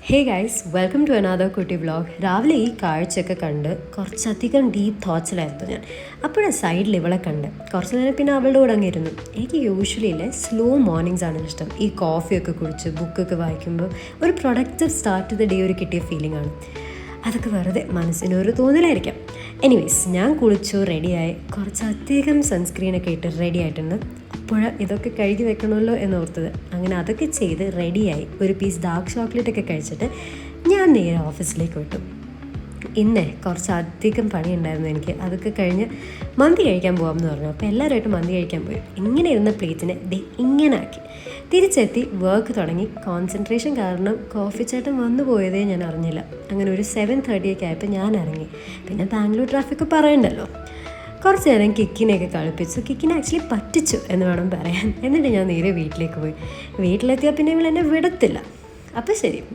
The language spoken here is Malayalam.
Hey guys, welcome to another കുട്ടി വ്ളോഗ്. രാവിലെ ഈ കാഴ്ചയൊക്കെ കണ്ട് കുറച്ചധികം ഡീപ്പ് തോട്ട്സിലായിരുന്നു ഞാൻ. അപ്പോഴാണ് സൈഡിൽ ഇവളെ കണ്ട് കുറച്ച് നേരം പിന്നെ അവളുടെ കൂടെ അങ്ങ് ഇരുന്നു. എനിക്ക് യൂഷ്വലി ഇല്ലേ സ്ലോ മോർണിംഗ്സ് ആണ് ഇഷ്ടം. ഈ കോഫിയൊക്കെ കുടിച്ച് ബുക്കൊക്കെ വായിക്കുമ്പോൾ ഒരു പ്രൊഡക്റ്റീവ് സ്റ്റാർട്ട് ചെയ്ത ഡേ ഒരു കിട്ടിയ ഫീലിംഗ് ആണ്. അതൊക്കെ വെറുതെ മനസ്സിനൊരു തോന്നലായിരിക്കാം. എനിവേയ്സ്, ഞാൻ കുളിച്ചു റെഡിയായി കുറച്ചധികം സൺസ്ക്രീനൊക്കെ ഇട്ട് റെഡി ആയിട്ടുണ്ട്. അപ്പോൾ ഇതൊക്കെ കഴുകി വെക്കണമല്ലോ എന്നോർത്തത്. അങ്ങനെ അതൊക്കെ ചെയ്ത് റെഡിയായി ഒരു പീസ് ഡാർക്ക് ചോക്ലേറ്റൊക്കെ കഴിച്ചിട്ട് ഞാൻ നേരെ ഓഫീസിലേക്ക് വിട്ടു. ഇന്ന് കുറച്ചധികം പണിയുണ്ടായിരുന്നു എനിക്ക്. അതൊക്കെ കഴിഞ്ഞ് മന്തി കഴിക്കാൻ പോകാമെന്ന് പറഞ്ഞു. അപ്പോൾ എല്ലാവരുമായിട്ട് മന്തി കഴിക്കാൻ പോയി. ഇങ്ങനെ ഇരുന്ന പ്ലേറ്റിനെ ഇങ്ങനെ ആക്കി തിരിച്ചെത്തി വർക്ക് തുടങ്ങി. കോൺസെൻട്രേഷൻ കാരണം കോഫി ചേട്ടൻ വന്നു പോയതേ ഞാൻ അറിഞ്ഞില്ല. അങ്ങനെ ഒരു 7:30 ഒക്കെ ആയപ്പോൾ ഞാൻ ഇറങ്ങി. പിന്നെ ബാംഗ്ലൂർ ട്രാഫിക്ക് പറയണ്ടല്ലോ. കുറച്ച് നേരം കിക്കിനെയൊക്കെ കളിപ്പിച്ചു. കിക്കിനെ ആക്ച്വലി പറ്റിച്ചു എന്ന് വേണം പറയാൻ. എന്നിട്ട് ഞാൻ നേരെ വീട്ടിലേക്ക് പോയി. വീട്ടിലെത്തിയാൽ പിന്നെ ഇവൾ എന്നെ വിടത്തില്ല. അപ്പോൾ ശരി.